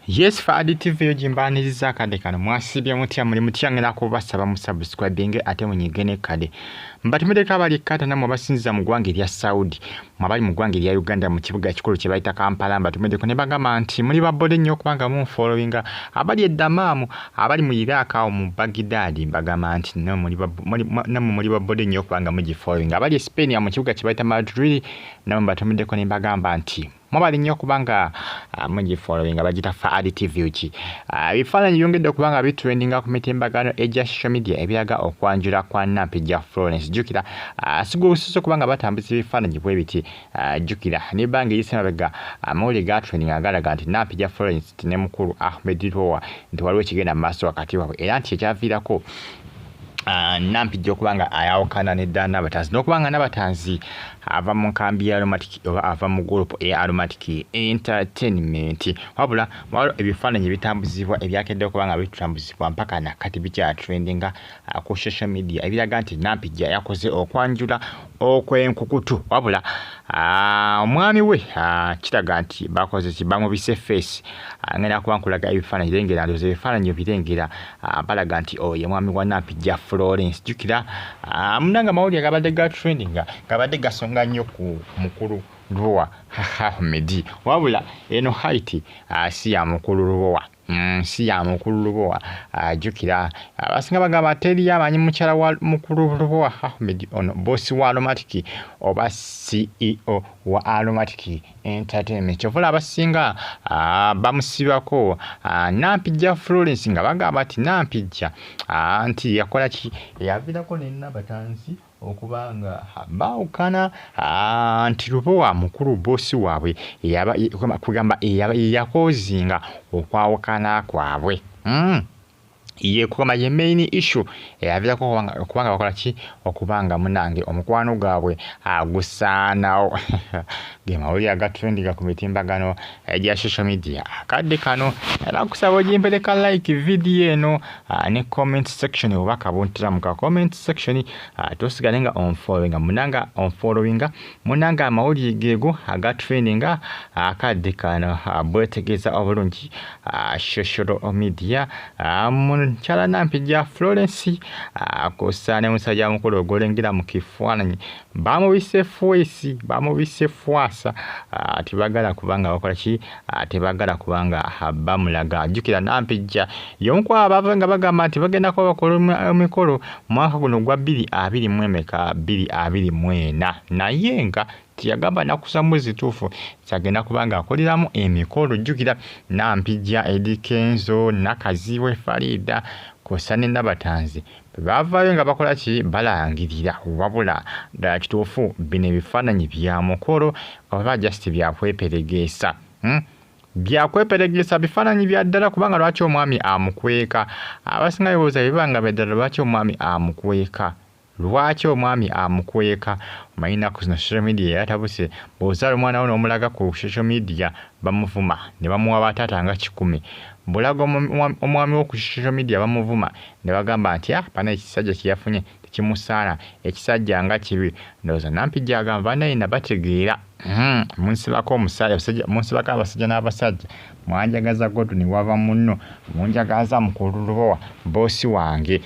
Yes, for additive video jimbaniriza kade kano mwasibye mutya muri mutyangena kubasaba mu subscribing ate munyigene kade mbatumide kabali kata namwe basinza mu gwange lya Saudi mwabali mu gwange lya Uganda mu kibuga kikulu kye bayita Kampala mbatumide ko ne bagamba nti muri babode nnyo kubanga mu followinga abali eddamamu abali mu Iraq awo mu Baghdad mbagamba nti no muri babode nnyo kubanga mu followinga abali Spain ya mu kibuga kye bayita Madrid namwe mbatumide ko ne bagamba nti mwabali nnyo kubanga mu followinga bagita fa additive video bifaananyi byongedde kubanga bitrendinga ku mitimbagano ejja social media ebiraga okwanjula kwa Nampijja Frolence jukira sigusiso kubanga batambuza bifaananyi bwe biti jukira ne bangi yisemabega amawuli ga trending agalaga nti Nampijja Frolence ne mukulu Ahmed Rowa nti waliwo ekigenda mu maaso wakati waabwe era nti ekyaviirako Nampijja okubanga ayawukana n'edda n'abatanzi n'okubanga n'abatanzi ava mu nkambi ya Aromatic oba ava mu group ya Aromatic Entertainment wabula ebifaananyi bitambuzibwa ebyakedde okubanga bitambuzibwa mpaka nakati bikya trendinga ku social media ebiraga nti Nampijja yakoze okwanjula okwenkukutu wabula omwami we kiraga nti bakoze kibamubise face ngenda kubankulaga ebifaananyi lengera ndoze ebifaananyi birengera balaga nti ye mwami wa Nampijja Frolence jukira munanga mawuli agabadde ga trendinga gabadde gasonga nnyo ku mukulu Rowa Ahmed wabula eno height si ya mukulu Rowa si ya mukulu Rowa jukira abasinga bagamba teri yamanyi mukyala wa mukulu Rowa Ahmed ono boss wa Aromatic oba CEO wa Aromatic Entertainment chovola abasinga bamusibako Nampijja Frolence nga bagamba ati Nampijja anti yakola ki yavirako n'abatanzi okubanga bawukana nti Rowa mukulu bosi waabwe kugamba yakozinga okwawukana kwabwe ye kugamba ye main issue yavirako okubanga bakola ki okubanga munange omukwano gwabwe gusaanawo gemawuli agatrendinga ku mitimbagano egya social media akadde kano era kusaba ojimpereka like video eno ne comment section obaka bontera mu comment section tosigalenga on followinga munanga amawuli gego agatrendinga akadde kano bwetegeza obulungi social media chala Nampijja Frolence akosane musajja mukulu ogolengera mu kifaananyi bamubise fwasa tibagala kubanga bakola ki tebagala kubanga bamulaga jukira Nampijja yonkwa abavanga bagamba nti bagenda ko bakola emikolo mwaka guno gwa 2024 nayenga tiyagamba nakusa mwezi tufu kyagenda kubanga akoleramu emikolo jukira Nampijja Edikenzo nakaziwe Farida kosane n'abatanzi bavayo nga bakola ki balangirira wabula ddala kituufu bino ebifaananyi bya mukolo oba just byakweperegesa byakweperegesa bifaananyi bya ddala kubanga lwaki omwami amukweka abasinga bibooza bibanga beddala lwaki omwami amukweka mayina ku social media yatabuse bozala omwana we n'omulaga ku social media bamuvuma ne bamuwa bataata nga 10 bulaga omwami wo ku social media bamuvuma ne bagamba nti pana ekisajja kiyafunye tekimusaana ekisajja nga kibi ndoza Nampijja agamba naye nabategeera munsibako munsibako abasajja n'abasajja mwanjagaza godu ni wava munno munjagaza mukulu Rowa bosi wange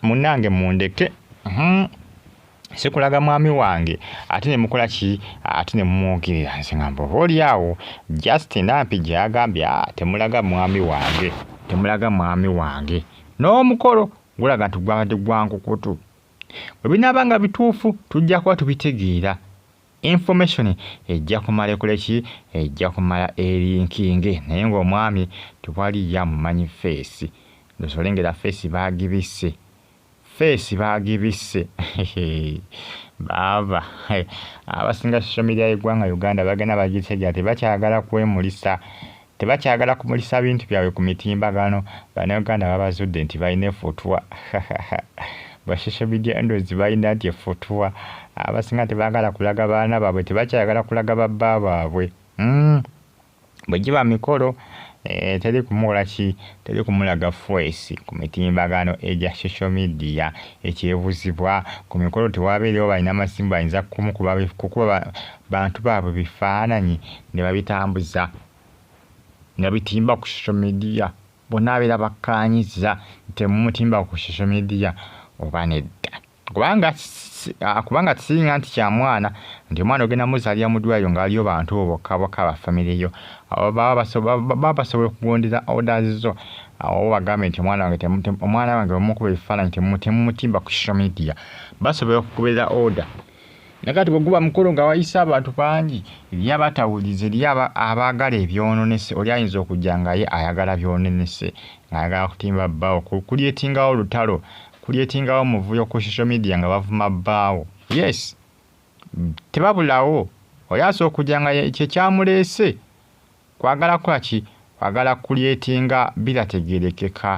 munange mundeke sekulaga mwami wange ate ne mukola ki ate ne mumwogirira nsinga oli awo just Nampijja agambye temulaga mwami wange n'omukolo gulaga nti gwabadde gwankukutu bwe binaabanga bituufu tujja kuba tubitegeera information ejja kumala ekoleki ejja kumala elinkinge naye ng'omwami tewali yamumanyi face ndosolengera face bagibise baba abasinga social media y'eggwanga Uganda bagenda bagitegeera tebakyagala kwemulisa tebakyagala kumulisa bintu byabwe ku mitimbagano Bannayuganda babazudde nti balina efotwa ba social media endozi balina nti efotwa abasinga tebagala kulaga baana baabwe tebakyagala kulaga babba baabwe bwe giba mikolo teri kumulaga face ku mitimbagano egya social media ekyebuzibwa ku mikolo tewabeerewo balina amasimbu ayinza kukuba bantu baabwe bifaananyi ne babitambuza nga bitimba ku social media bonna abeera bakkaanyiza temumutimba ku social media oba nedda kubanga tisinga nti kya mwana nti omwana ogenda muzaalira mu ddwaliro ng'aliyo bantu bokka ba famire yo baba basobola okugondera orders zo awo bagambe nti omwana wange omukuba ebifaananyi temumutimba ku social media basobola okugoberera order nakati bweguba mukolo nga wayisa abantu bangi eri abatawulize eri abaagala ebyononese oli ayinza okujja nga ye ayagala byononese ng'ayagala kutimba bbaawo kulyetingawo olutalo kulyetingawo omuvuyo ku social media nga bavuma bbaawo yes tebabulawo oli asobola okujja nga kye kyamuleese kwagala kwaki kwagala kulyetinga birategerekeka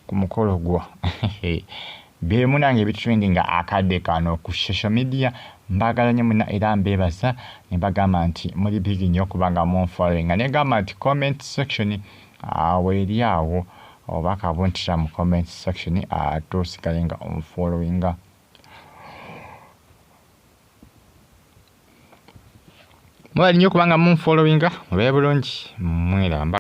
ku mukolo gwo bemu nange ebitrendinga akadde kano ku social media mbagala nnyo muna era mbeebaza ne bagamba nti muri big nnyo kubanga munfollowing nga negamba nti comment section awo eri awo oba kabuntira mu comment section tosigale nga onfollowinga mwali nnyo kubanga munfollowinga mube bulungi mwera